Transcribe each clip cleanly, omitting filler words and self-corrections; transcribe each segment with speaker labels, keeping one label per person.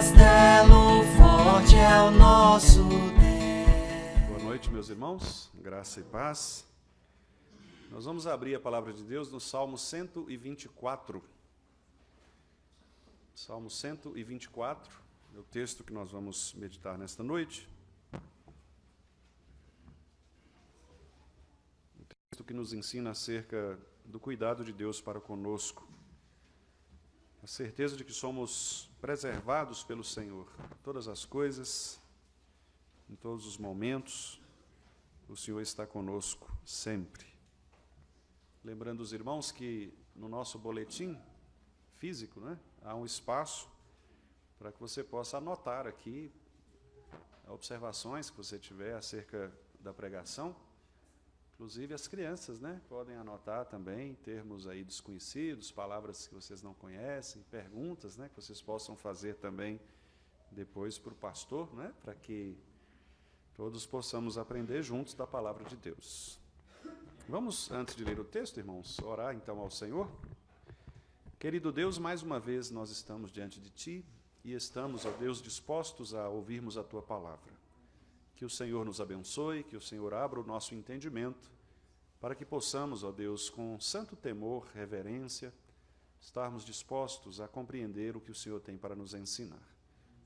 Speaker 1: castelo forte é o nosso Deus.
Speaker 2: Boa noite, meus irmãos, graça e paz. Nós vamos abrir a palavra de Deus no Salmo 124. Salmo 124 é o texto que nós vamos meditar nesta noite. O texto que nos ensina acerca do cuidado de Deus para conosco. A certeza de que somos preservados pelo Senhor. Todas as coisas, em todos os momentos, o Senhor está conosco sempre. Lembrando os irmãos que no nosso boletim físico, há um espaço para que você possa anotar aqui observações que você tiver acerca da pregação. Inclusive as crianças, podem anotar também termos aí desconhecidos, palavras que vocês não conhecem, perguntas, que vocês possam fazer também depois para o pastor, para que todos possamos aprender juntos da palavra de Deus. Vamos, antes de ler o texto, irmãos, orar então ao Senhor. Querido Deus, mais uma vez nós estamos diante de Ti e estamos, ó Deus, dispostos a ouvirmos a Tua palavra. Que o Senhor nos abençoe, que o Senhor abra o nosso entendimento, para que possamos, ó Deus, com santo temor, reverência, estarmos dispostos a compreender o que o Senhor tem para nos ensinar.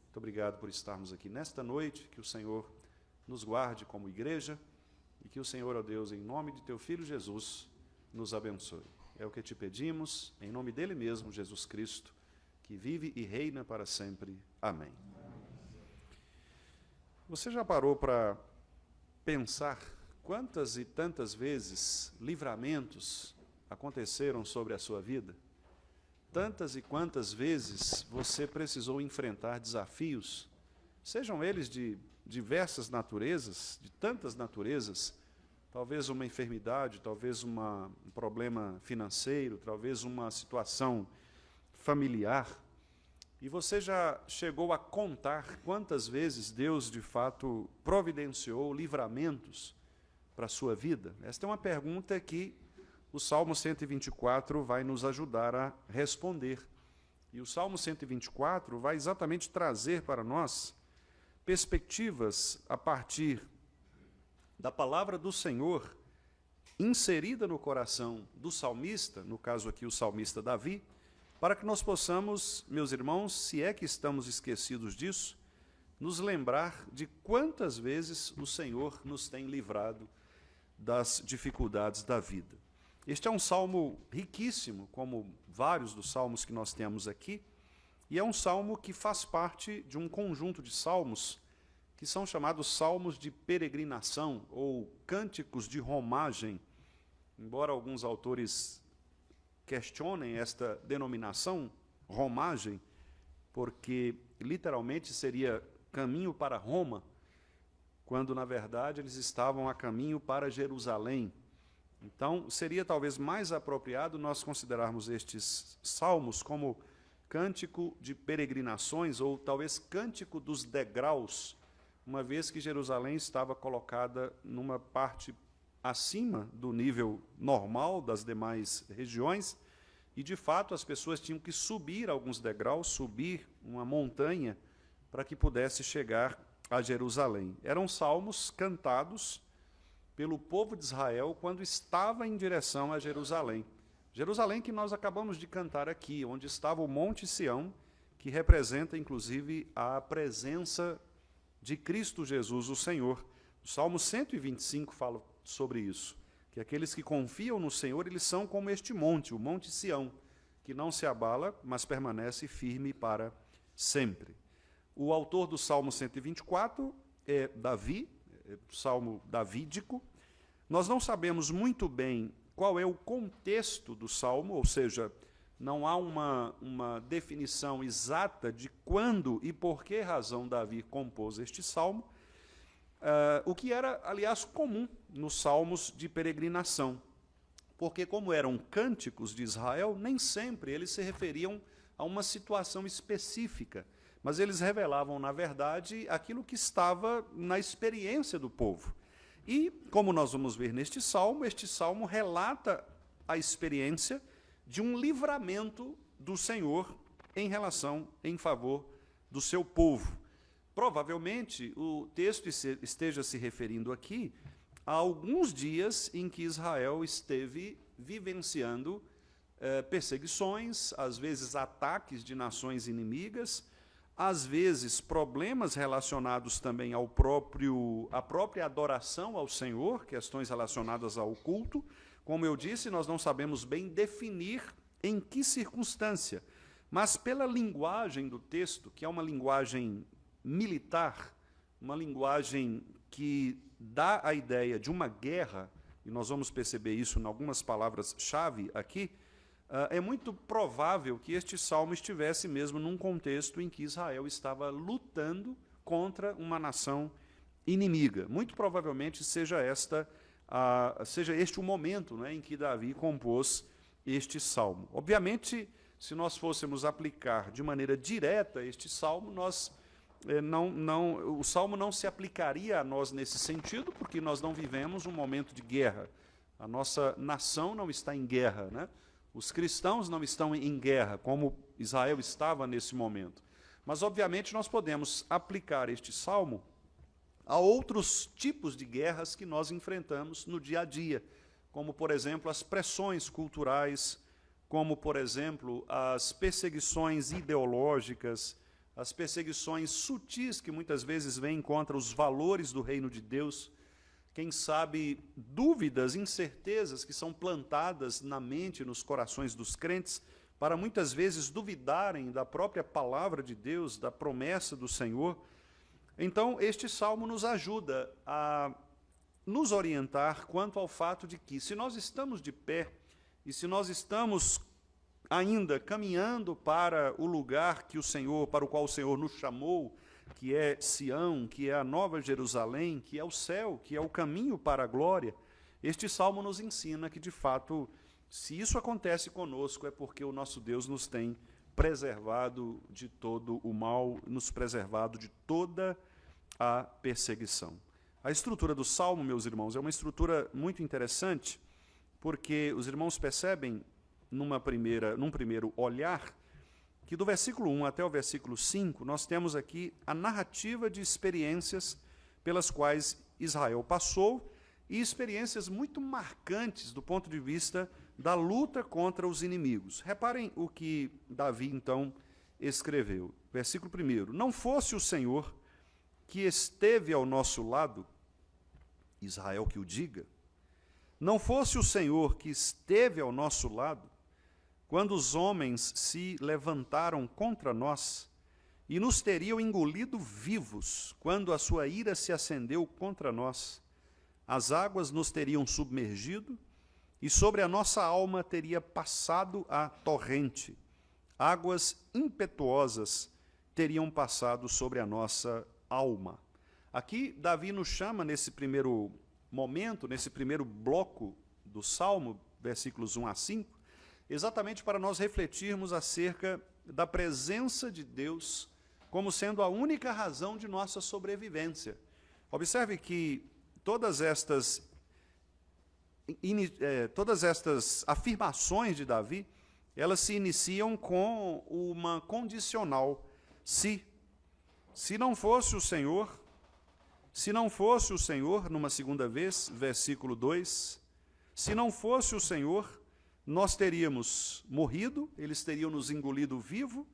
Speaker 2: Muito obrigado por estarmos aqui nesta noite, que o Senhor nos guarde como igreja, e que o Senhor, ó Deus, em nome de Teu Filho Jesus, nos abençoe. É o que te pedimos, em nome dele mesmo, Jesus Cristo, que vive e reina para sempre. Amém. Você já parou para pensar quantas e tantas vezes livramentos aconteceram sobre a sua vida? Tantas e quantas vezes você precisou enfrentar desafios, sejam eles de diversas naturezas, de tantas naturezas, talvez uma enfermidade, talvez um problema financeiro, talvez uma situação familiar. E você já chegou a contar quantas vezes Deus, de fato, providenciou livramentos para a sua vida? Esta é uma pergunta que o Salmo 124 vai nos ajudar a responder. E o Salmo 124 vai exatamente trazer para nós perspectivas a partir da palavra do Senhor, inserida no coração do salmista, no caso aqui o salmista Davi, para que nós possamos, meus irmãos, se é que estamos esquecidos disso, nos lembrar de quantas vezes o Senhor nos tem livrado das dificuldades da vida. Este é um salmo riquíssimo, como vários dos salmos que nós temos aqui, e é um salmo que faz parte de um conjunto de salmos que são chamados salmos de peregrinação ou cânticos de romagem. Embora alguns autores questionem esta denominação, romagem, porque literalmente seria caminho para Roma, quando na verdade eles estavam a caminho para Jerusalém. Então seria talvez mais apropriado nós considerarmos estes salmos como cântico de peregrinações, ou talvez cântico dos degraus, uma vez que Jerusalém estava colocada numa parte acima do nível normal das demais regiões, e de fato as pessoas tinham que subir alguns degraus, subir uma montanha, para que pudesse chegar a Jerusalém. Eram salmos cantados pelo povo de Israel quando estava em direção a Jerusalém. Jerusalém que nós acabamos de cantar aqui, onde estava o Monte Sião, que representa inclusive a presença de Cristo Jesus, o Senhor. O Salmo 125 fala sobre isso, que aqueles que confiam no Senhor, eles são como este monte, o Monte Sião, que não se abala, mas permanece firme para sempre. O autor do Salmo 124 é Davi, salmo davídico. Nós não sabemos muito bem qual é o contexto do salmo, ou seja, não há uma definição exata de quando e por que razão Davi compôs este salmo, o que era, aliás, comum nos salmos de peregrinação, porque como eram cânticos de Israel, nem sempre eles se referiam a uma situação específica, mas eles revelavam, na verdade, aquilo que estava na experiência do povo. E, como nós vamos ver neste salmo relata a experiência de um livramento do Senhor em favor do seu povo. Provavelmente, o texto esteja se referindo aqui a alguns dias em que Israel esteve vivenciando perseguições, às vezes ataques de nações inimigas, às vezes problemas relacionados também à própria adoração ao Senhor, questões relacionadas ao culto. Como eu disse, nós não sabemos bem definir em que circunstância, mas pela linguagem do texto, que é uma linguagem militar, uma linguagem que dá a ideia de uma guerra, e nós vamos perceber isso em algumas palavras-chave aqui, é muito provável que este salmo estivesse mesmo num contexto em que Israel estava lutando contra uma nação inimiga. Muito provavelmente seja este o momento, né, em que Davi compôs este salmo. Obviamente, se nós fôssemos aplicar de maneira direta este salmo, o salmo não se aplicaria a nós nesse sentido, porque nós não vivemos um momento de guerra. A nossa nação não está em guerra, né? Os cristãos não estão em guerra, como Israel estava nesse momento. Mas, obviamente, nós podemos aplicar este salmo a outros tipos de guerras que nós enfrentamos no dia a dia, como, por exemplo, as pressões culturais, como, por exemplo, as perseguições ideológicas, as perseguições sutis que muitas vezes vêm contra os valores do reino de Deus, quem sabe dúvidas, incertezas que são plantadas na mente, nos corações dos crentes, para muitas vezes duvidarem da própria palavra de Deus, da promessa do Senhor. Então, este salmo nos ajuda a nos orientar quanto ao fato de que, se nós estamos de pé, e se nós estamos ainda caminhando para o lugar para o qual o Senhor nos chamou, que é Sião, que é a Nova Jerusalém, que é o céu, que é o caminho para a glória, este salmo nos ensina que, de fato, se isso acontece conosco, é porque o nosso Deus nos tem preservado de todo o mal, nos preservado de toda a perseguição. A estrutura do salmo, meus irmãos, é uma estrutura muito interessante, porque os irmãos percebem, num primeiro olhar, que do versículo 1 até o versículo 5, nós temos aqui a narrativa de experiências pelas quais Israel passou, e experiências muito marcantes do ponto de vista da luta contra os inimigos. Reparem o que Davi, então, escreveu. Versículo 1. Não fosse o Senhor que esteve ao nosso lado, Israel que o diga, não fosse o Senhor que esteve ao nosso lado, quando os homens se levantaram contra nós e nos teriam engolido vivos, quando a sua ira se acendeu contra nós, as águas nos teriam submergido e sobre a nossa alma teria passado a torrente. Águas impetuosas teriam passado sobre a nossa alma. Aqui, Davi nos chama, nesse primeiro momento, nesse primeiro bloco do Salmo, versículos 1 a 5, exatamente para nós refletirmos acerca da presença de Deus como sendo a única razão de nossa sobrevivência. Observe que todas estas afirmações de Davi, elas se iniciam com uma condicional. Se não fosse o Senhor, numa segunda vez, versículo 2, se não fosse o Senhor, nós teríamos morrido, eles teriam nos engolido vivo,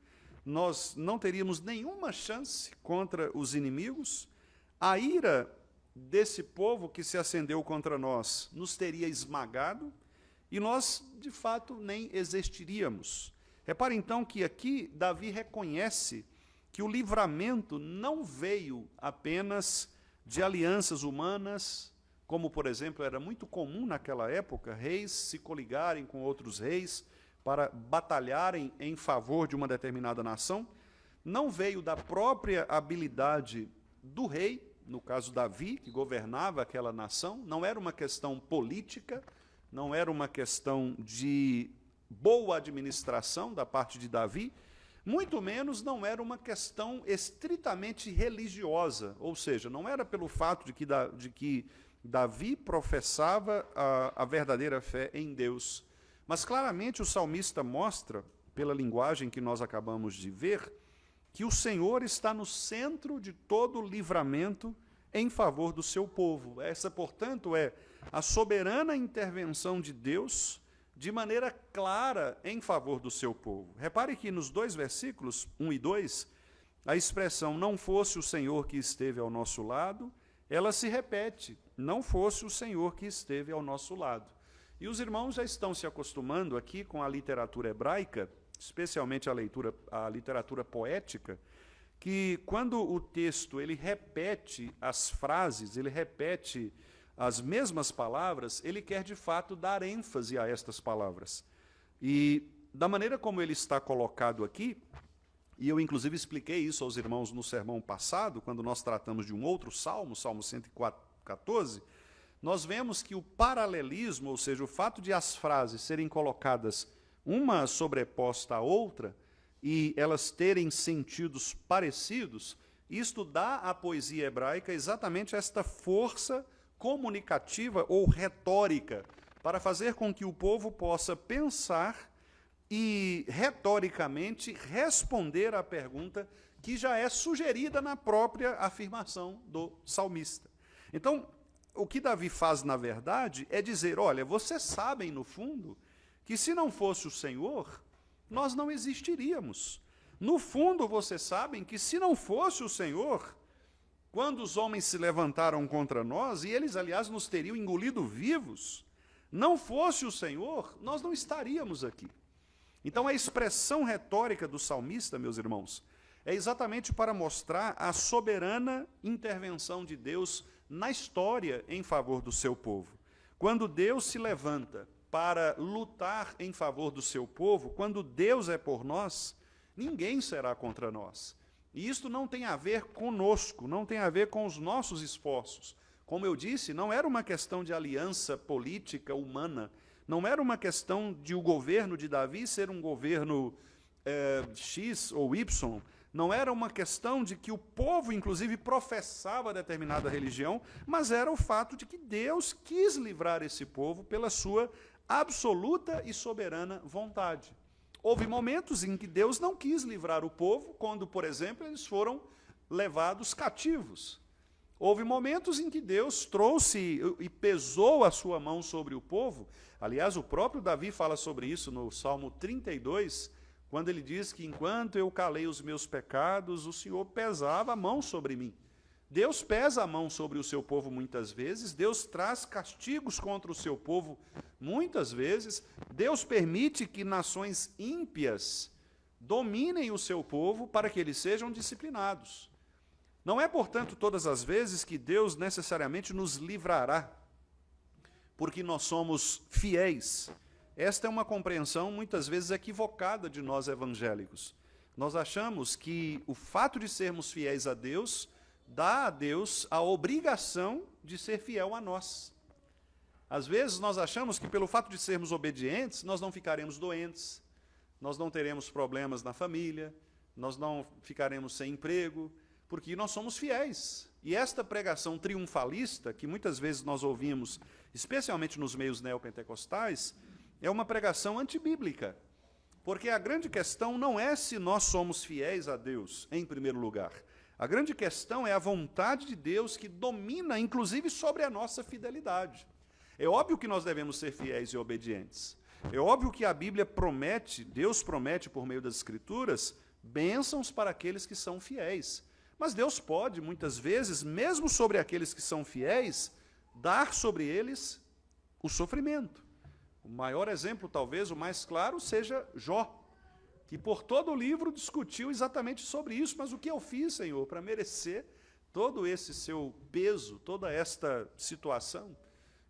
Speaker 2: nós não teríamos nenhuma chance contra os inimigos, a ira desse povo que se acendeu contra nós nos teria esmagado, e nós, de fato, nem existiríamos. Repare, então, que aqui Davi reconhece que o livramento não veio apenas de alianças humanas, como, por exemplo, era muito comum naquela época, reis se coligarem com outros reis para batalharem em favor de uma determinada nação. Não veio da própria habilidade do rei, no caso Davi, que governava aquela nação. Não era uma questão política, não era uma questão de boa administração da parte de Davi, muito menos não era uma questão estritamente religiosa, ou seja, não era pelo fato de que Davi professava a verdadeira fé em Deus. Mas claramente o salmista mostra, pela linguagem que nós acabamos de ver, que o Senhor está no centro de todo livramento em favor do seu povo. Essa, portanto, é a soberana intervenção de Deus de maneira clara em favor do seu povo. Repare que nos 2 versículos, 1 e 2, a expressão não fosse o Senhor que esteve ao nosso lado, ela se repete, não fosse o Senhor que esteve ao nosso lado. E os irmãos já estão se acostumando aqui com a literatura hebraica, especialmente a literatura poética, que quando o texto ele repete as frases, ele repete as mesmas palavras, ele quer de fato dar ênfase a estas palavras. E da maneira como ele está colocado aqui, e eu inclusive expliquei isso aos irmãos no sermão passado, quando nós tratamos de um outro salmo, Salmo 114, nós vemos que o paralelismo, ou seja, o fato de as frases serem colocadas uma sobreposta à outra, e elas terem sentidos parecidos, isto dá à poesia hebraica exatamente esta força comunicativa ou retórica, para fazer com que o povo possa pensar e, retoricamente, responder à pergunta que já é sugerida na própria afirmação do salmista. Então, o que Davi faz, na verdade, é dizer, olha, vocês sabem, no fundo, que se não fosse o Senhor, nós não existiríamos. No fundo, vocês sabem que se não fosse o Senhor, quando os homens se levantaram contra nós, e eles, aliás, nos teriam engolido vivos, não fosse o Senhor, nós não estaríamos aqui. Então, a expressão retórica do salmista, meus irmãos, é exatamente para mostrar a soberana intervenção de Deus na história em favor do seu povo. Quando Deus se levanta para lutar em favor do seu povo, quando Deus é por nós, ninguém será contra nós. E isto não tem a ver conosco, não tem a ver com os nossos esforços. Como eu disse, não era uma questão de aliança política humana, não era uma questão de o governo de Davi ser um governo X ou Y, não era uma questão de que o povo, inclusive, professava determinada religião, mas era o fato de que Deus quis livrar esse povo pela sua absoluta e soberana vontade. Houve momentos em que Deus não quis livrar o povo, quando, por exemplo, eles foram levados cativos. Houve momentos em que Deus trouxe e pesou a sua mão sobre o povo. Aliás, o próprio Davi fala sobre isso no Salmo 32, quando ele diz que enquanto eu calei os meus pecados, o Senhor pesava a mão sobre mim. Deus pesa a mão sobre o seu povo muitas vezes, Deus traz castigos contra o seu povo muitas vezes, Deus permite que nações ímpias dominem o seu povo para que eles sejam disciplinados. Não é, portanto, todas as vezes que Deus necessariamente nos livrará, porque nós somos fiéis. Esta é uma compreensão muitas vezes equivocada de nós evangélicos. Nós achamos que o fato de sermos fiéis a Deus dá a Deus a obrigação de ser fiel a nós. Às vezes nós achamos que pelo fato de sermos obedientes, nós não ficaremos doentes, nós não teremos problemas na família, nós não ficaremos sem emprego, porque nós somos fiéis. E esta pregação triunfalista, que muitas vezes nós ouvimos, especialmente nos meios neopentecostais, é uma pregação antibíblica. Porque a grande questão não é se nós somos fiéis a Deus, em primeiro lugar. A grande questão é a vontade de Deus que domina, inclusive, sobre a nossa fidelidade. É óbvio que nós devemos ser fiéis e obedientes. É óbvio que a Bíblia promete, Deus promete por meio das Escrituras, bênçãos para aqueles que são fiéis. Mas Deus pode, muitas vezes, mesmo sobre aqueles que são fiéis, dar sobre eles o sofrimento. O maior exemplo, talvez, o mais claro, seja Jó, que por todo o livro discutiu exatamente sobre isso. Mas o que eu fiz, Senhor, para merecer todo esse seu peso, toda esta situação?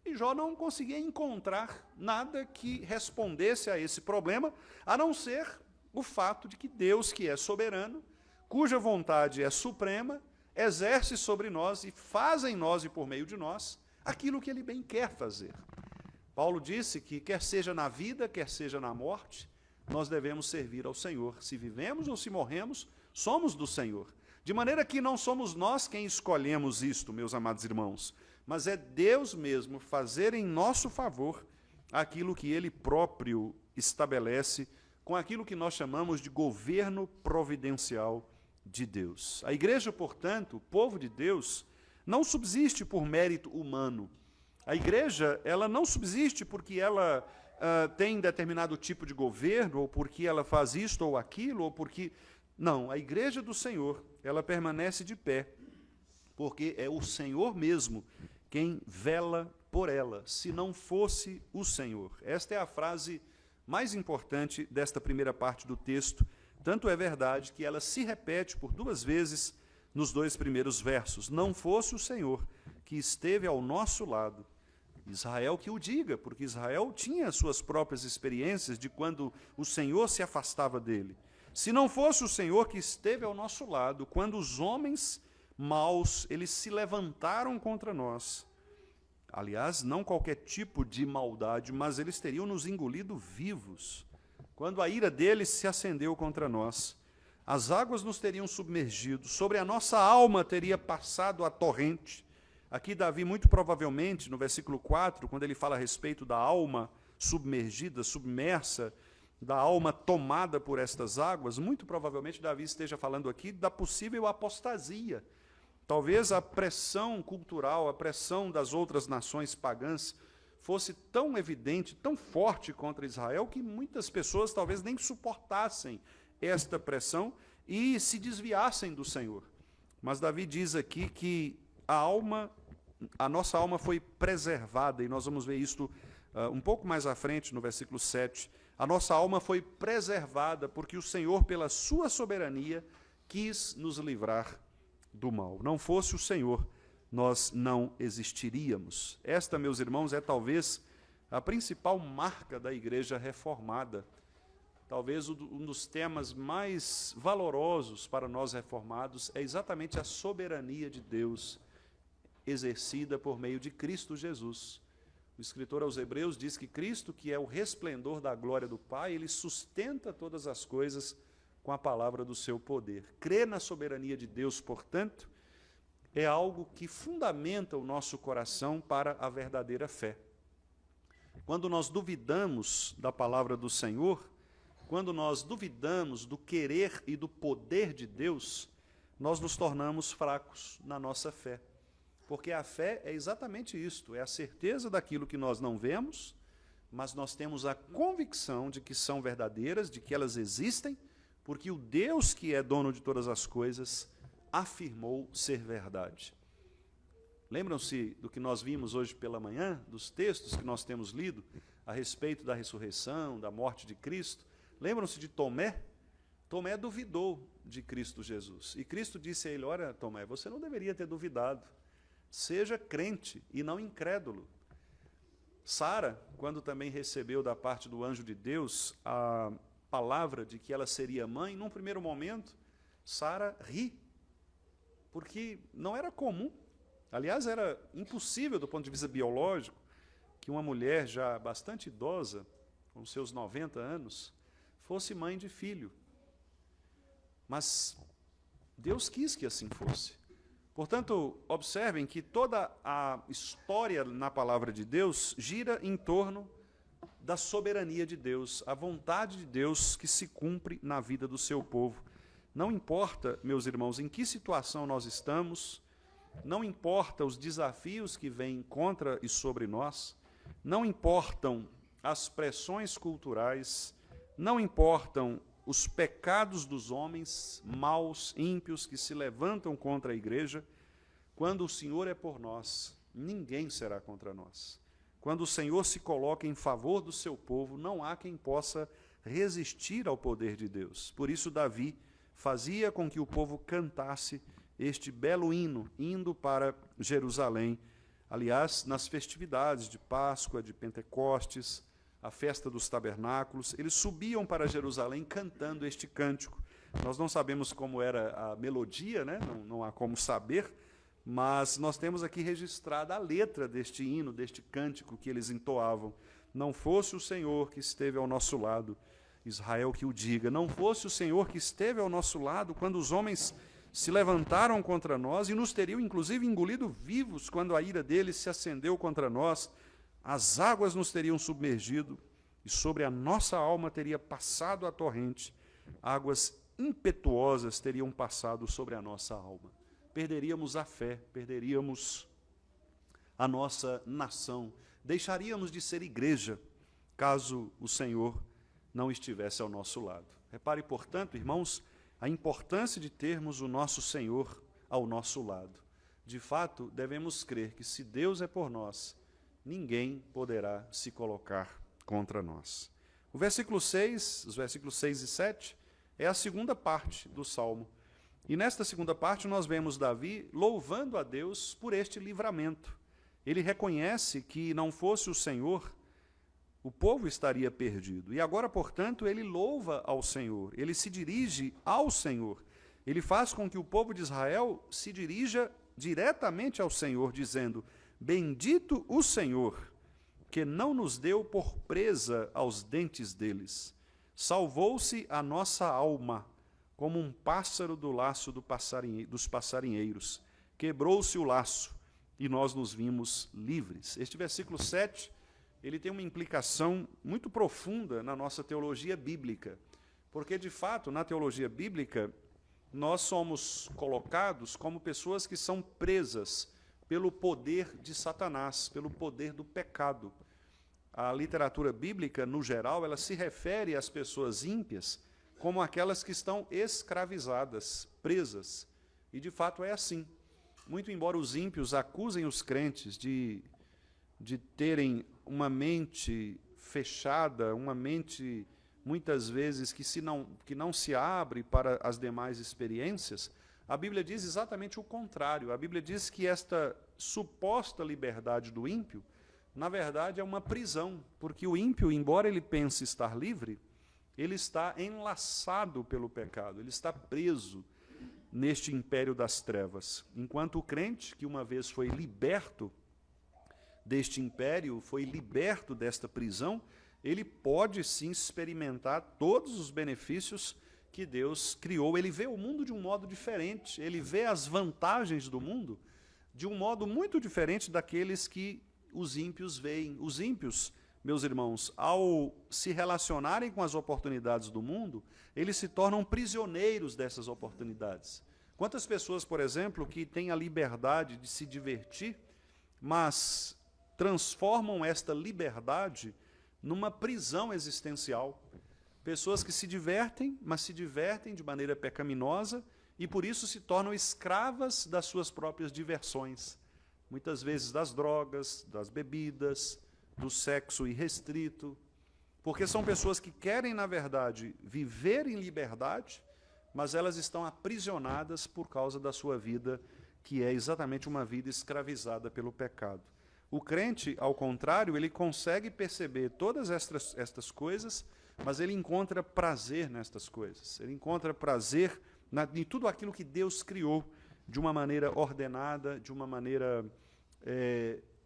Speaker 2: E Jó não conseguia encontrar nada que respondesse a esse problema, a não ser o fato de que Deus, que é soberano, cuja vontade é suprema, exerce sobre nós e faz em nós e por meio de nós aquilo que Ele bem quer fazer. Paulo disse que, quer seja na vida, quer seja na morte, nós devemos servir ao Senhor. Se vivemos ou se morremos, somos do Senhor. De maneira que não somos nós quem escolhemos isto, meus amados irmãos, mas é Deus mesmo fazer em nosso favor aquilo que Ele próprio estabelece com aquilo que nós chamamos de governo providencial de Deus. A igreja, portanto, o povo de Deus, não subsiste por mérito humano. A igreja, ela não subsiste porque ela tem determinado tipo de governo, ou porque ela faz isto ou aquilo, ou porque... Não, a igreja do Senhor, ela permanece de pé, porque é o Senhor mesmo quem vela por ela, se não fosse o Senhor. Esta é a frase mais importante desta primeira parte do texto. Tanto é verdade que ela se repete por 2 vezes nos 2 primeiros versos. Não fosse o Senhor que esteve ao nosso lado. Israel que o diga, porque Israel tinha suas próprias experiências de quando o Senhor se afastava dele. Se não fosse o Senhor que esteve ao nosso lado, quando os homens maus, eles se levantaram contra nós, aliás, não qualquer tipo de maldade, mas eles teriam nos engolido vivos. Quando a ira deles se acendeu contra nós, as águas nos teriam submergido, sobre a nossa alma teria passado a torrente. Aqui Davi, muito provavelmente, no versículo 4, quando ele fala a respeito da alma submergida, submersa, da alma tomada por estas águas, muito provavelmente Davi esteja falando aqui da possível apostasia. Talvez a pressão cultural, a pressão das outras nações pagãs fosse tão evidente, tão forte contra Israel, que muitas pessoas talvez nem suportassem esta pressão e se desviassem do Senhor. Mas Davi diz aqui que a nossa alma foi preservada, e nós vamos ver isto um pouco mais à frente, no versículo 7. A nossa alma foi preservada porque o Senhor, pela sua soberania, quis nos livrar do mal. Não fosse o Senhor, nós não existiríamos. Esta, meus irmãos, é talvez a principal marca da igreja reformada. Talvez um dos temas mais valorosos para nós reformados é exatamente a soberania de Deus exercida por meio de Cristo Jesus. O escritor aos Hebreus diz que Cristo, que é o resplendor da glória do Pai, ele sustenta todas as coisas com a palavra do seu poder. Crer na soberania de Deus, portanto, é algo que fundamenta o nosso coração para a verdadeira fé. Quando nós duvidamos da palavra do Senhor, quando nós duvidamos do querer e do poder de Deus, nós nos tornamos fracos na nossa fé. Porque a fé é exatamente isto, é a certeza daquilo que nós não vemos, mas nós temos a convicção de que são verdadeiras, de que elas existem, porque o Deus que é dono de todas as coisas afirmou ser verdade. Lembram-se do que nós vimos hoje pela manhã, dos textos que nós temos lido a respeito da ressurreição, da morte de Cristo? Lembram-se de Tomé? Tomé duvidou de Cristo Jesus. E Cristo disse a ele: olha, Tomé, você não deveria ter duvidado. Seja crente e não incrédulo. Sara, quando também recebeu da parte do anjo de Deus a palavra de que ela seria mãe, num primeiro momento, Sara ri, porque não era comum. Aliás, era impossível do ponto de vista biológico que uma mulher já bastante idosa, com seus 90 anos, fosse mãe de filho. Mas Deus quis que assim fosse. Portanto, observem que toda a história na palavra de Deus gira em torno da soberania de Deus, a vontade de Deus que se cumpre na vida do seu povo. Não importa, meus irmãos, em que situação nós estamos, não importa os desafios que vêm contra e sobre nós, não importam as pressões culturais, não importam os pecados dos homens maus, ímpios, que se levantam contra a igreja. Quando o Senhor é por nós, ninguém será contra nós. Quando o Senhor se coloca em favor do seu povo, não há quem possa resistir ao poder de Deus. Por isso Davi fazia com que o povo cantasse este belo hino, indo para Jerusalém. Aliás, nas festividades de Páscoa, de Pentecostes, a festa dos tabernáculos, eles subiam para Jerusalém cantando este cântico. Nós não sabemos como era a melodia, né? Não há como saber, mas nós temos aqui registrada a letra deste hino, deste cântico que eles entoavam. Não fosse o Senhor que esteve ao nosso lado, Israel que o diga, não fosse o Senhor que esteve ao nosso lado quando os homens se levantaram contra nós e nos teriam inclusive engolido vivos quando a ira deles se acendeu contra nós, as águas nos teriam submergido e sobre a nossa alma teria passado a torrente, águas impetuosas teriam passado sobre a nossa alma. Perderíamos a fé, perderíamos a nossa nação, deixaríamos de ser igreja, caso o Senhor não estivesse ao nosso lado. Repare, portanto, irmãos, a importância de termos o nosso Senhor ao nosso lado. De fato, devemos crer que se Deus é por nós, ninguém poderá se colocar contra nós. O versículo 6, os versículos 6 e 7, é a segunda parte do Salmo. E nesta segunda parte nós vemos Davi louvando a Deus por este livramento. Ele reconhece que não fosse o Senhor, o povo estaria perdido. E agora, portanto, ele louva ao Senhor, ele se dirige ao Senhor. Ele faz com que o povo de Israel se dirija diretamente ao Senhor, dizendo: bendito o Senhor, que não nos deu por presa aos dentes deles. Salvou-se a nossa alma, como um pássaro do laço dos passarinheiros. Quebrou-se o laço, e nós nos vimos livres. Este versículo 7, ele tem uma implicação muito profunda na nossa teologia bíblica, porque, de fato, na teologia bíblica, nós somos colocados como pessoas que são presas pelo poder de Satanás, pelo poder do pecado. A literatura bíblica, no geral, ela se refere às pessoas ímpias como aquelas que estão escravizadas, presas. E, de fato, é assim. Muito embora os ímpios acusem os crentes de terem uma mente fechada, uma mente, muitas vezes, que não se abre para as demais experiências, a Bíblia diz exatamente o contrário. A Bíblia diz que esta suposta liberdade do ímpio, na verdade, é uma prisão, porque o ímpio, embora ele pense estar livre, ele está enlaçado pelo pecado, ele está preso neste império das trevas. Enquanto o crente, que uma vez foi liberto deste império, foi liberto desta prisão, ele pode sim experimentar todos os benefícios que Deus criou. Ele vê o mundo de um modo diferente, ele vê as vantagens do mundo de um modo muito diferente daqueles que os ímpios veem. Os ímpios, meus irmãos, ao se relacionarem com as oportunidades do mundo, eles se tornam prisioneiros dessas oportunidades. Quantas pessoas, por exemplo, que têm a liberdade de se divertir, mas transformam esta liberdade numa prisão existencial. Pessoas que se divertem, mas se divertem de maneira pecaminosa e por isso se tornam escravas das suas próprias diversões. Muitas vezes das drogas, das bebidas, do sexo irrestrito, porque são pessoas que querem, na verdade, viver em liberdade, mas elas estão aprisionadas por causa da sua vida, que é exatamente uma vida escravizada pelo pecado. O crente, ao contrário, ele consegue perceber todas estas coisas, mas ele encontra prazer nestas coisas. Ele encontra prazer em tudo aquilo que Deus criou, de uma maneira ordenada, de uma maneira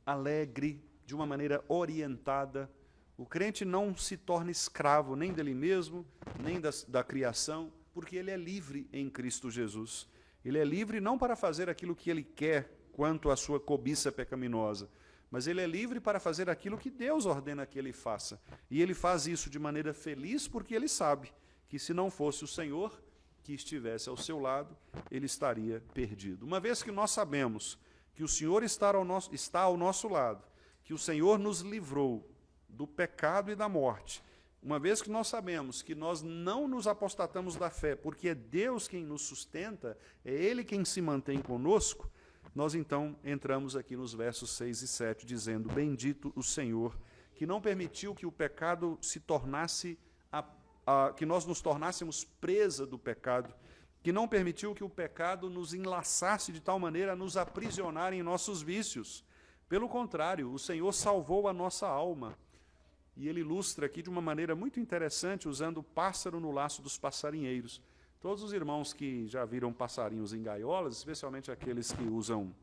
Speaker 2: alegre, de uma maneira orientada. O crente não se torna escravo nem dele mesmo, nem da criação, porque ele é livre em Cristo Jesus. Ele é livre não para fazer aquilo que ele quer quanto à sua cobiça pecaminosa, mas ele é livre para fazer aquilo que Deus ordena que ele faça. E ele faz isso de maneira feliz porque ele sabe que se não fosse o Senhor que estivesse ao seu lado, ele estaria perdido. Uma vez que nós sabemos que o Senhor está ao nosso lado, que o Senhor nos livrou do pecado e da morte, uma vez que nós sabemos que nós não nos apostatamos da fé, porque é Deus quem nos sustenta, é Ele quem se mantém conosco, nós então entramos aqui nos versos 6 e 7, dizendo: bendito o Senhor, que não permitiu que o pecado se tornasse, que nós nos tornássemos presa do pecado, que não permitiu que o pecado nos enlaçasse de tal maneira a nos aprisionar em nossos vícios. Pelo contrário, o Senhor salvou a nossa alma. E ele ilustra aqui de uma maneira muito interessante, usando o pássaro no laço dos passarinheiros. Todos os irmãos que já viram passarinhos em gaiolas, especialmente aqueles que usam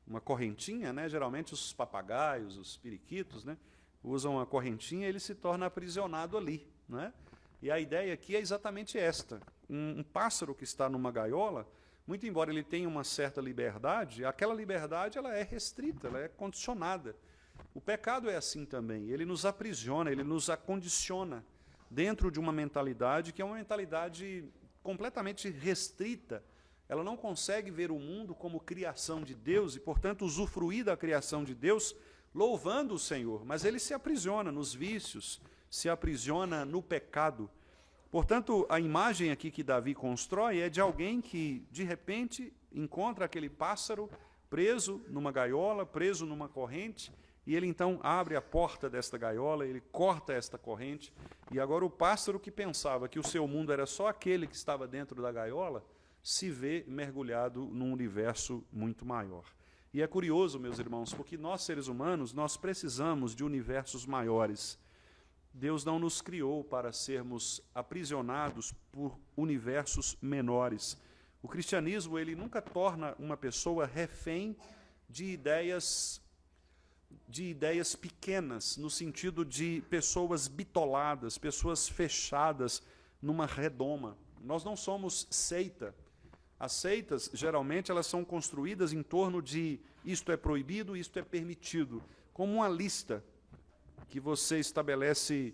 Speaker 2: uma correntinha, né? Geralmente os papagaios, os periquitos, né? Usam a correntinha e ele se torna aprisionado ali, né? E a ideia aqui é exatamente esta. Um pássaro que está numa gaiola, muito embora ele tenha uma certa liberdade, aquela liberdade ela é restrita, ela é condicionada. O pecado é assim também, ele nos aprisiona, ele nos acondiciona dentro de uma mentalidade que é uma mentalidade completamente restrita. Ela não consegue ver o mundo como criação de Deus e, portanto, usufruir da criação de Deus louvando o Senhor. Mas ele se aprisiona nos vícios, se aprisiona no pecado. Portanto, a imagem aqui que Davi constrói é de alguém que, de repente, encontra aquele pássaro preso numa gaiola, preso numa corrente, e ele então abre a porta desta gaiola, ele corta esta corrente, e agora o pássaro que pensava que o seu mundo era só aquele que estava dentro da gaiola, se vê mergulhado num universo muito maior. E é curioso, meus irmãos, porque nós, seres humanos, nós precisamos de universos maiores. Deus não nos criou para sermos aprisionados por universos menores. O cristianismo, ele nunca torna uma pessoa refém de ideias pequenas, no sentido de pessoas bitoladas, pessoas fechadas numa redoma. Nós não somos seita. As seitas, geralmente, elas são construídas em torno de isto é proibido, isto é permitido, como uma lista que você estabelece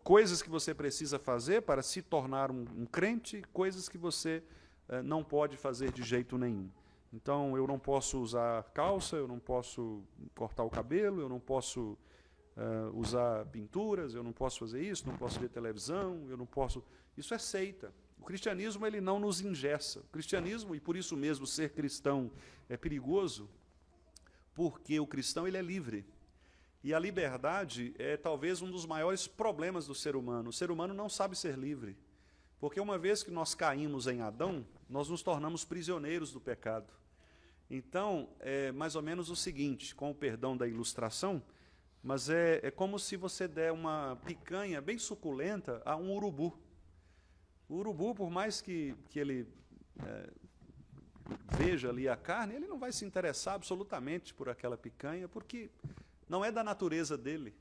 Speaker 2: coisas que você precisa fazer para se tornar um crente, coisas que você não pode fazer de jeito nenhum. Então, eu não posso usar calça, eu não posso cortar o cabelo, eu não posso usar pinturas, eu não posso fazer isso, não posso ver televisão, eu não posso... Isso é seita. O cristianismo, ele não nos engessa. O cristianismo, e por isso mesmo ser cristão é perigoso, porque o cristão ele é livre. E a liberdade é talvez um dos maiores problemas do ser humano. O ser humano não sabe ser livre. Porque uma vez que nós caímos em Adão, nós nos tornamos prisioneiros do pecado. Então, é mais ou menos o seguinte, com o perdão da ilustração, mas é como se você der uma picanha bem suculenta a um urubu. O urubu, por mais que ele veja ali a carne, ele não vai se interessar absolutamente por aquela picanha, porque não é da natureza dele.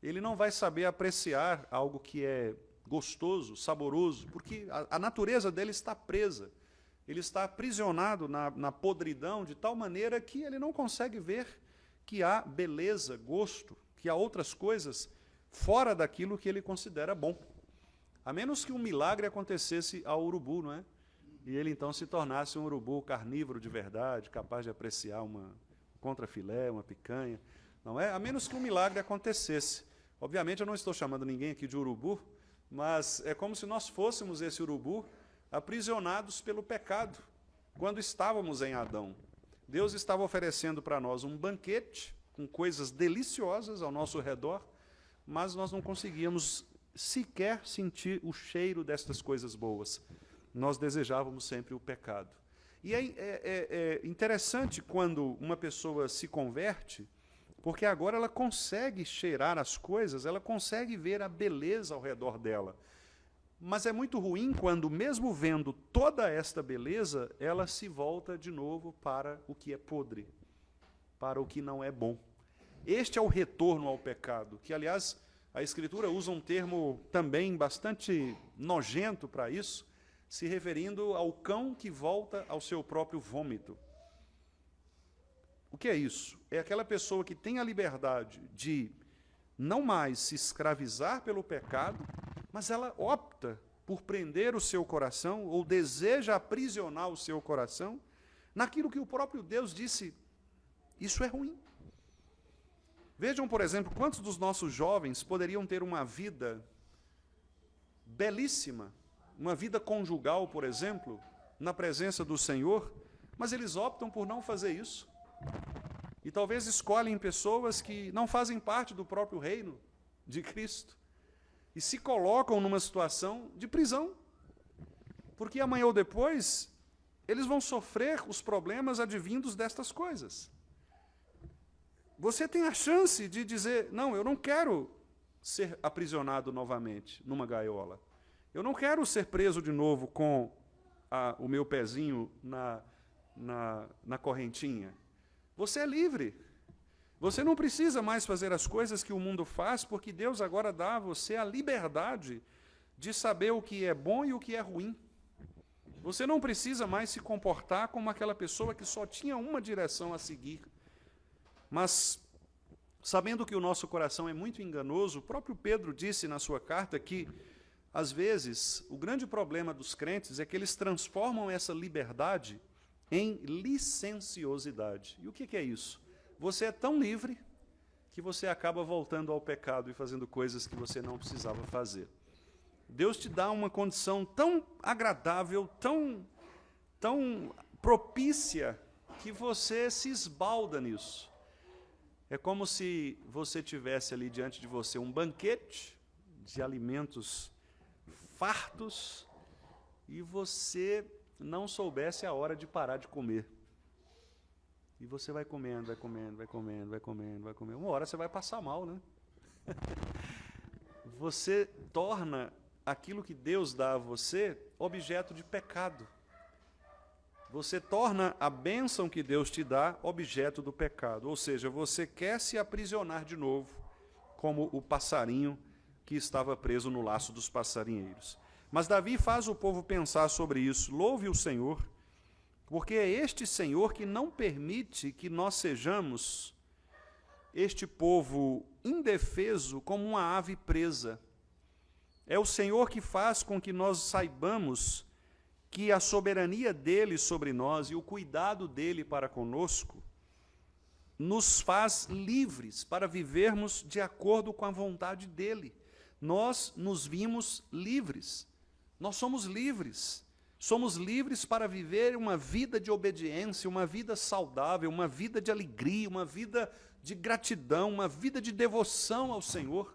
Speaker 2: Ele não vai saber apreciar algo que é gostoso, saboroso, porque a natureza dele está presa. Ele está aprisionado na podridão de tal maneira que ele não consegue ver que há beleza, gosto, que há outras coisas fora daquilo que ele considera bom. A menos que um milagre acontecesse ao urubu, não é? E ele então se tornasse um urubu carnívoro de verdade, capaz de apreciar uma contrafilé, uma picanha, não é? A menos que um milagre acontecesse. Obviamente eu não estou chamando ninguém aqui de urubu, mas é como se nós fôssemos esse urubu aprisionados pelo pecado, quando estávamos em Adão. Deus estava oferecendo para nós um banquete com coisas deliciosas ao nosso redor, mas nós não conseguíamos sequer sentir o cheiro destas coisas boas. Nós desejávamos sempre o pecado. E é interessante quando uma pessoa se converte, porque agora ela consegue cheirar as coisas, ela consegue ver a beleza ao redor dela. Mas é muito ruim quando, mesmo vendo toda esta beleza, ela se volta de novo para o que é podre, para o que não é bom. Este é o retorno ao pecado, que, aliás, a Escritura usa um termo também bastante nojento para isso, se referindo ao cão que volta ao seu próprio vômito. O que é isso? É aquela pessoa que tem a liberdade de não mais se escravizar pelo pecado, mas ela opta por prender o seu coração, ou deseja aprisionar o seu coração, naquilo que o próprio Deus disse, isso é ruim. Vejam, por exemplo, quantos dos nossos jovens poderiam ter uma vida belíssima, uma vida conjugal, por exemplo, na presença do Senhor, mas eles optam por não fazer isso. E talvez escolhem pessoas que não fazem parte do próprio reino de Cristo e se colocam numa situação de prisão, porque amanhã ou depois eles vão sofrer os problemas advindos destas coisas. Você tem a chance de dizer, não, eu não quero ser aprisionado novamente numa gaiola. Eu não quero ser preso de novo com o meu pezinho na correntinha. Você é livre. Você não precisa mais fazer as coisas que o mundo faz, porque Deus agora dá a você a liberdade de saber o que é bom e o que é ruim. Você não precisa mais se comportar como aquela pessoa que só tinha uma direção a seguir. Mas sabendo que o nosso coração é muito enganoso, o próprio Pedro disse na sua carta que, às vezes, o grande problema dos crentes é que eles transformam essa liberdade em licenciosidade. E o que é isso? Você é tão livre que você acaba voltando ao pecado e fazendo coisas que você não precisava fazer. Deus te dá uma condição tão agradável, tão propícia, que você se esbalda nisso. É como se você tivesse ali diante de você um banquete de alimentos fartos e você não soubesse a hora de parar de comer. E você vai comendo, vai comendo, vai comendo, vai comendo, vai comendo. Uma hora você vai passar mal, né? Você torna aquilo que Deus dá a você objeto de pecado. Você torna a bênção que Deus te dá objeto do pecado. Ou seja, você quer se aprisionar de novo, como o passarinho que estava preso no laço dos passarinheiros. Mas Davi faz o povo pensar sobre isso. Louve o Senhor, porque é este Senhor que não permite que nós sejamos este povo indefeso como uma ave presa. É o Senhor que faz com que nós saibamos que a soberania dele sobre nós e o cuidado dele para conosco nos faz livres para vivermos de acordo com a vontade dele. Nós nos vimos livres. Nós somos livres. Somos livres para viver uma vida de obediência, uma vida saudável, uma vida de alegria, uma vida de gratidão, uma vida de devoção ao Senhor.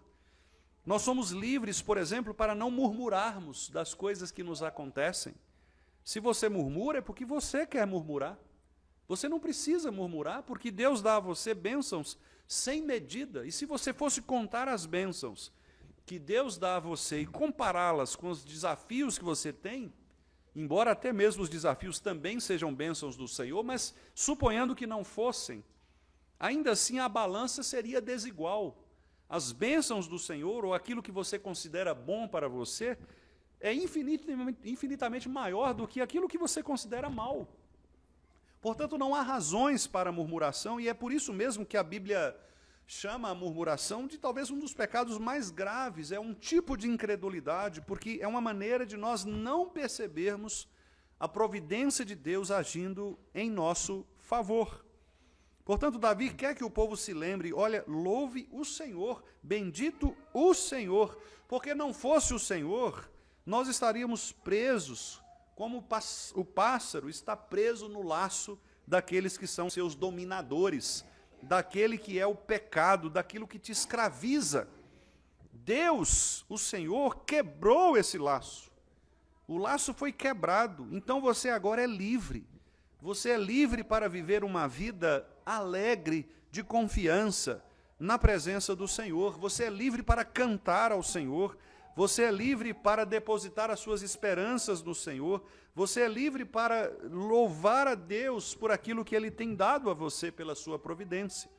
Speaker 2: Nós somos livres, por exemplo, para não murmurarmos das coisas que nos acontecem. Se você murmura, é porque você quer murmurar. Você não precisa murmurar, porque Deus dá a você bênçãos sem medida. E se você fosse contar as bênçãos que Deus dá a você e compará-las com os desafios que você tem, embora até mesmo os desafios também sejam bênçãos do Senhor, mas suponhando que não fossem, ainda assim a balança seria desigual. As bênçãos do Senhor, ou aquilo que você considera bom para você, é infinitamente maior do que aquilo que você considera mal. Portanto, não há razões para a murmuração, e é por isso mesmo que a Bíblia chama a murmuração de talvez um dos pecados mais graves. É um tipo de incredulidade, porque é uma maneira de nós não percebermos a providência de Deus agindo em nosso favor. Portanto, Davi quer que o povo se lembre, olha, louve o Senhor, bendito o Senhor, porque não fosse o Senhor, nós estaríamos presos, como o pássaro está preso no laço daqueles que são seus dominadores, daquele que é o pecado, daquilo que te escraviza. Deus, o Senhor, quebrou esse laço. O laço foi quebrado, então você agora é livre. Você é livre para viver uma vida alegre, de confiança, na presença do Senhor. Você é livre para cantar ao Senhor. Você é livre para depositar as suas esperanças no Senhor. Você é livre para louvar a Deus por aquilo que Ele tem dado a você pela sua providência.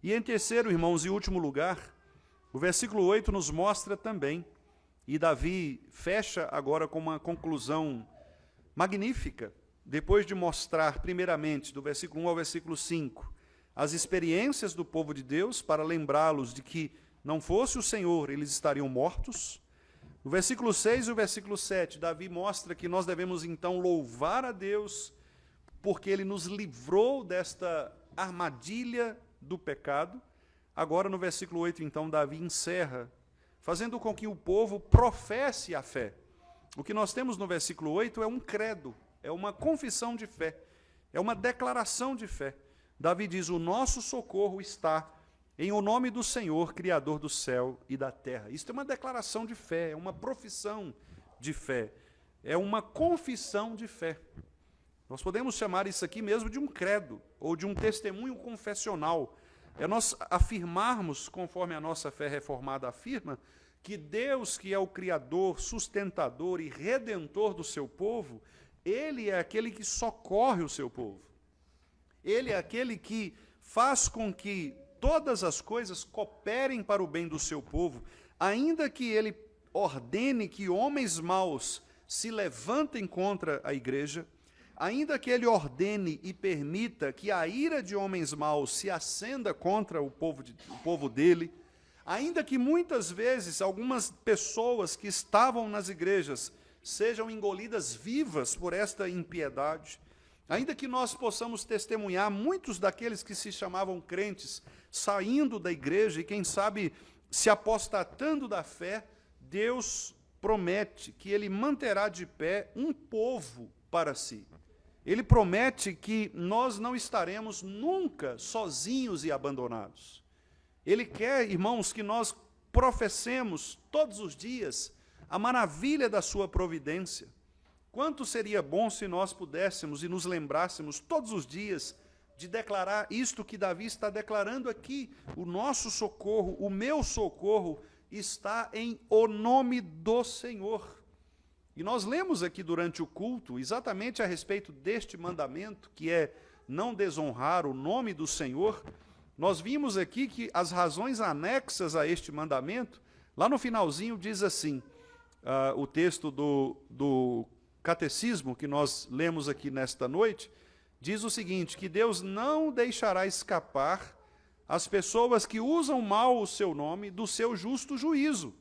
Speaker 2: E em terceiro, irmãos, e último lugar, o versículo 8 nos mostra também, e Davi fecha agora com uma conclusão magnífica, depois de mostrar primeiramente, do versículo 1 ao versículo 5, as experiências do povo de Deus, para lembrá-los de que não fosse o Senhor, eles estariam mortos. No versículo 6 e o versículo 7, Davi mostra que nós devemos então louvar a Deus, porque Ele nos livrou desta armadilha do pecado. Agora, no versículo 8, então, Davi encerra, fazendo com que o povo professe a fé. O que nós temos no versículo 8 é um credo, é uma confissão de fé, é uma declaração de fé. Davi diz, o nosso socorro está em o nome do Senhor, Criador do céu e da terra. Isso é uma declaração de fé, é uma profissão de fé, é uma confissão de fé. Nós podemos chamar isso aqui mesmo de um credo, ou de um testemunho confessional. É nós afirmarmos, conforme a nossa fé reformada afirma, que Deus, que é o Criador, sustentador e redentor do seu povo, Ele é aquele que socorre o seu povo. Ele é aquele que faz com que todas as coisas cooperem para o bem do seu povo, ainda que Ele ordene que homens maus se levantem contra a igreja, ainda que ele ordene e permita que a ira de homens maus se acenda contra o povo dele, ainda que muitas vezes algumas pessoas que estavam nas igrejas sejam engolidas vivas por esta impiedade, ainda que nós possamos testemunhar muitos daqueles que se chamavam crentes saindo da igreja e, quem sabe, se apostatando da fé, Deus promete que ele manterá de pé um povo para si. Ele promete que nós não estaremos nunca sozinhos e abandonados. Ele quer, irmãos, que nós professemos todos os dias a maravilha da sua providência. Quanto seria bom se nós pudéssemos e nos lembrássemos todos os dias de declarar isto que Davi está declarando aqui: o nosso socorro, o meu socorro está em o nome do Senhor. E nós lemos aqui durante o culto exatamente a respeito deste mandamento, que é não desonrar o nome do Senhor. Nós vimos aqui que as razões anexas a este mandamento, lá no finalzinho diz assim, o texto do catecismo que nós lemos aqui nesta noite, diz o seguinte, que Deus não deixará escapar as pessoas que usam mal o seu nome do seu justo juízo.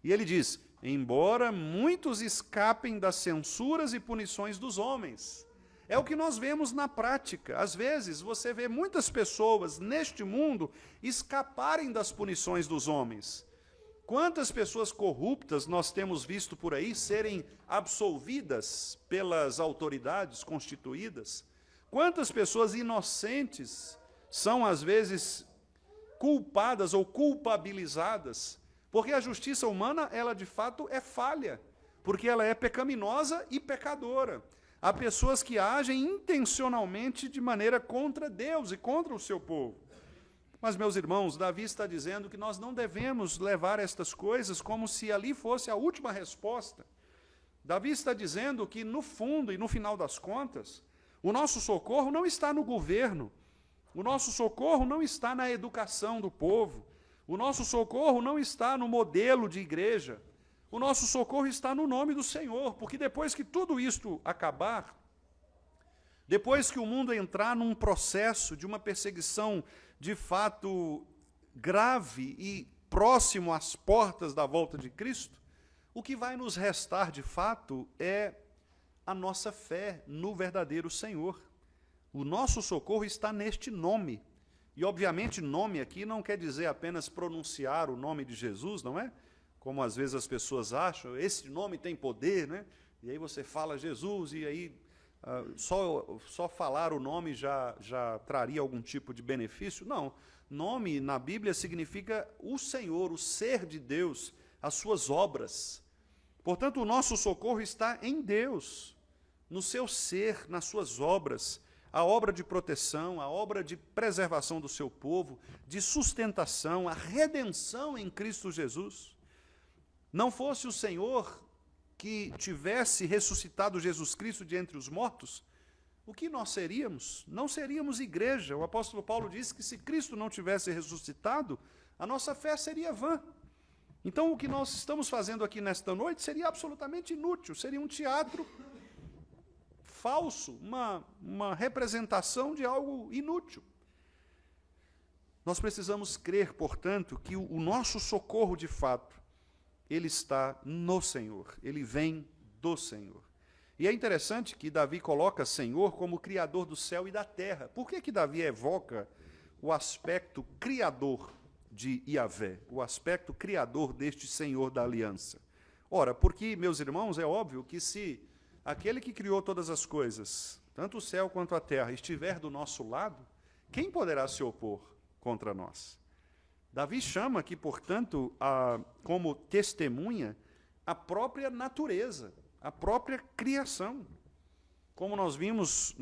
Speaker 2: E ele diz, embora muitos escapem das censuras e punições dos homens. É o que nós vemos na prática. Às vezes, você vê muitas pessoas neste mundo escaparem das punições dos homens. Quantas pessoas corruptas nós temos visto por aí serem absolvidas pelas autoridades constituídas? Quantas pessoas inocentes são, às vezes, culpadas ou culpabilizadas? Porque a justiça humana, ela de fato é falha, porque ela é pecaminosa e pecadora. Há pessoas que agem intencionalmente de maneira contra Deus e contra o seu povo. Mas, meus irmãos, Davi está dizendo que nós não devemos levar estas coisas como se ali fosse a última resposta. Davi está dizendo que, no fundo e no final das contas, o nosso socorro não está no governo, o nosso socorro não está na educação do povo, o nosso socorro não está no modelo de igreja, o nosso socorro está no nome do Senhor, porque depois que tudo isto acabar, depois que o mundo entrar num processo de uma perseguição de fato grave e próximo às portas da volta de Cristo, o que vai nos restar de fato é a nossa fé no verdadeiro Senhor. O nosso socorro está neste nome. E, obviamente, nome aqui não quer dizer apenas pronunciar o nome de Jesus, não é? Como às vezes as pessoas acham, esse nome tem poder, né? E aí você fala Jesus, e aí só falar o nome já traria algum tipo de benefício? Não. Nome na Bíblia significa o Senhor, o ser de Deus, as suas obras. Portanto, o nosso socorro está em Deus, no seu ser, nas suas obras, a obra de proteção, a obra de preservação do seu povo, de sustentação, a redenção em Cristo Jesus. Não fosse o Senhor que tivesse ressuscitado Jesus Cristo de entre os mortos, o que nós seríamos? Não seríamos igreja. O apóstolo Paulo disse que se Cristo não tivesse ressuscitado, a nossa fé seria vã. Então, o que nós estamos fazendo aqui nesta noite seria absolutamente inútil, seria um teatro falso, uma representação de algo inútil. Nós precisamos crer, portanto, que o nosso socorro, de fato, ele está no Senhor, ele vem do Senhor. E é interessante que Davi coloca Senhor como Criador do céu e da terra. Por que Davi evoca o aspecto criador de Yahvé, o aspecto criador deste Senhor da aliança? Ora, porque, meus irmãos, é óbvio que se aquele que criou todas as coisas, tanto o céu quanto a terra, estiver do nosso lado, quem poderá se opor contra nós? Davi chama aqui, portanto, como testemunha a própria natureza, a própria criação. Como nós vimos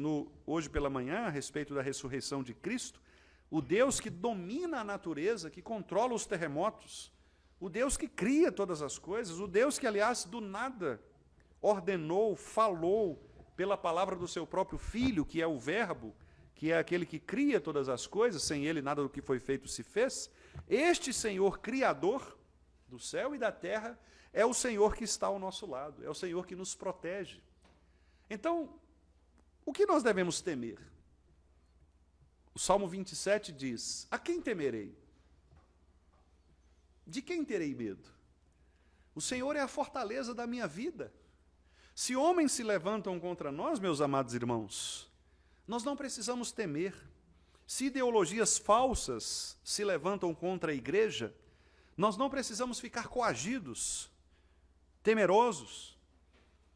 Speaker 2: hoje pela manhã, a respeito da ressurreição de Cristo, o Deus que domina a natureza, que controla os terremotos, o Deus que cria todas as coisas, o Deus que, aliás, do nada ordenou, falou pela palavra do seu próprio Filho, que é o Verbo, que é aquele que cria todas as coisas, sem ele nada do que foi feito se fez. Este Senhor Criador do céu e da terra é o Senhor que está ao nosso lado, é o Senhor que nos protege. Então, O que nós devemos temer? O Salmo 27 diz: a quem temerei? De quem terei medo? O Senhor é a fortaleza da minha vida. Se homens se levantam contra nós, meus amados irmãos, nós não precisamos temer. Se ideologias falsas se levantam contra a igreja, nós não precisamos ficar coagidos, temerosos.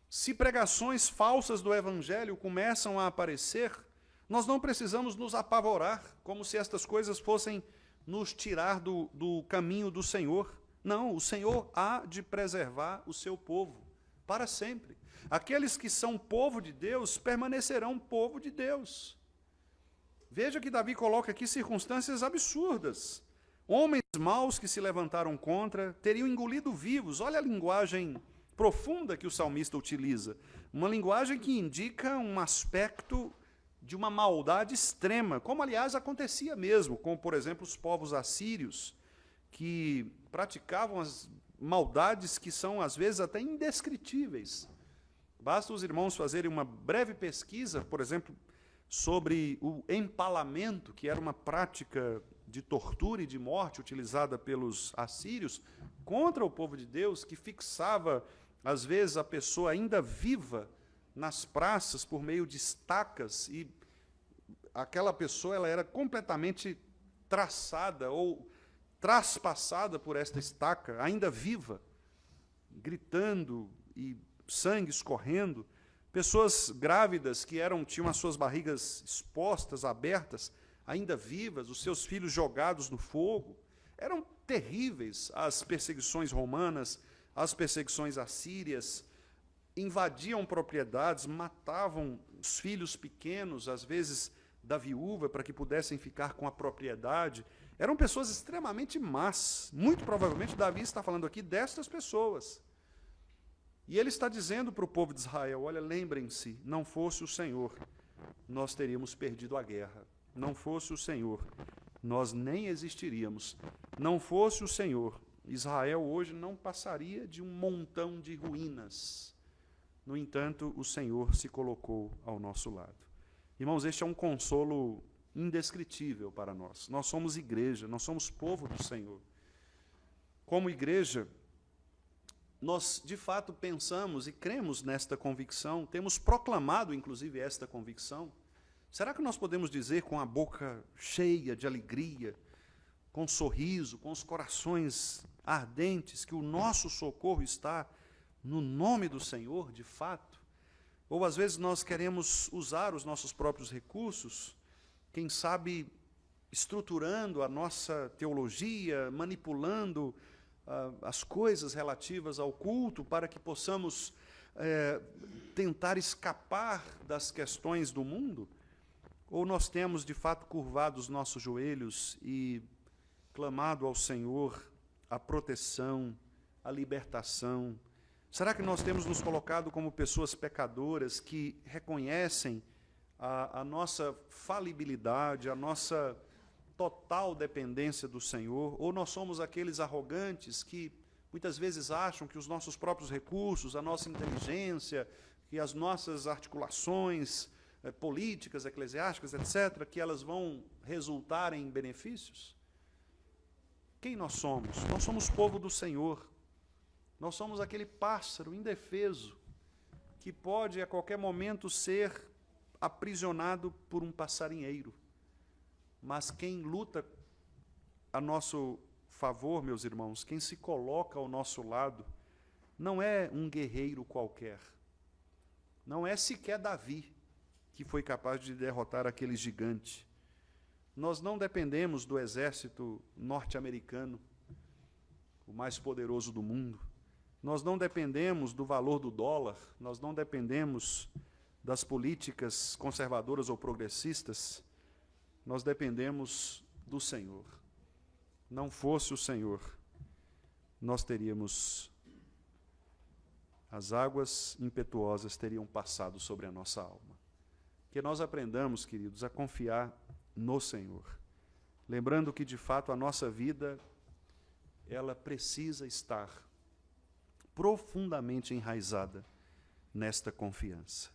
Speaker 2: Se pregações falsas do Evangelho começam a aparecer, nós não precisamos nos apavorar, como se estas coisas fossem nos tirar do caminho do Senhor. Não, o Senhor há de preservar o seu povo para sempre. Aqueles que são povo de Deus permanecerão povo de Deus. Veja que Davi coloca aqui circunstâncias absurdas. Homens maus que se levantaram contra teriam engolido vivos. Olha a linguagem profunda que o salmista utiliza. Uma linguagem que indica um aspecto de uma maldade extrema, como aliás acontecia mesmo, como por exemplo os povos assírios, que praticavam as maldades que são às vezes até indescritíveis. Basta os irmãos fazerem uma breve pesquisa, por exemplo, sobre o empalamento, que era uma prática de tortura e de morte utilizada pelos assírios contra o povo de Deus, que fixava, às vezes, a pessoa ainda viva nas praças por meio de estacas, e aquela pessoa ela era completamente traçada ou traspassada por esta estaca, ainda viva, gritando e sangue escorrendo. Pessoas grávidas que tinham as suas barrigas expostas, abertas, ainda vivas, os seus filhos jogados no fogo. Eram terríveis as perseguições romanas, as perseguições assírias. Invadiam propriedades, matavam os filhos pequenos, às vezes da viúva, para que pudessem ficar com a propriedade. Eram pessoas extremamente más. Muito provavelmente Davi está falando aqui destas pessoas. E ele está dizendo para o povo de Israel: olha, lembrem-se, não fosse o Senhor, nós teríamos perdido a guerra. Não fosse o Senhor, nós nem existiríamos. Não fosse o Senhor, Israel hoje não passaria de um montão de ruínas. No entanto, o Senhor se colocou ao nosso lado. Irmãos, este é um consolo indescritível para nós. Nós somos igreja, nós somos povo do Senhor. Como igreja, nós de fato pensamos e cremos nesta convicção, temos proclamado inclusive esta convicção. Será que nós podemos dizer com a boca cheia de alegria, com sorriso, com os corações ardentes, que o nosso socorro está no nome do Senhor, de fato? Ou às vezes nós queremos usar os nossos próprios recursos, quem sabe estruturando a nossa teologia, manipulando as coisas relativas ao culto, para que possamos tentar escapar das questões do mundo? Ou nós temos, de fato, curvado os nossos joelhos e clamado ao Senhor a proteção, a libertação? Será que nós temos nos colocado como pessoas pecadoras que reconhecem a nossa falibilidade, a nossa total dependência do Senhor? Ou nós somos aqueles arrogantes que muitas vezes acham que os nossos próprios recursos, a nossa inteligência, que as nossas articulações políticas, eclesiásticas, etc., que elas vão resultar em benefícios? Quem nós somos? Nós somos povo do Senhor. Nós somos aquele pássaro indefeso que pode a qualquer momento ser aprisionado por um passarinheiro. Mas quem luta a nosso favor, meus irmãos, quem se coloca ao nosso lado, não é um guerreiro qualquer. Não é sequer Davi, que foi capaz de derrotar aquele gigante. Nós não dependemos do exército norte-americano, o mais poderoso do mundo. Nós não dependemos do valor do dólar, nós não dependemos das políticas conservadoras ou progressistas, nós dependemos do Senhor. Não fosse o Senhor, nós teríamos, as águas impetuosas teriam passado sobre a nossa alma. Que nós aprendamos, queridos, a confiar no Senhor, lembrando que, de fato, a nossa vida, ela precisa estar profundamente enraizada nesta confiança.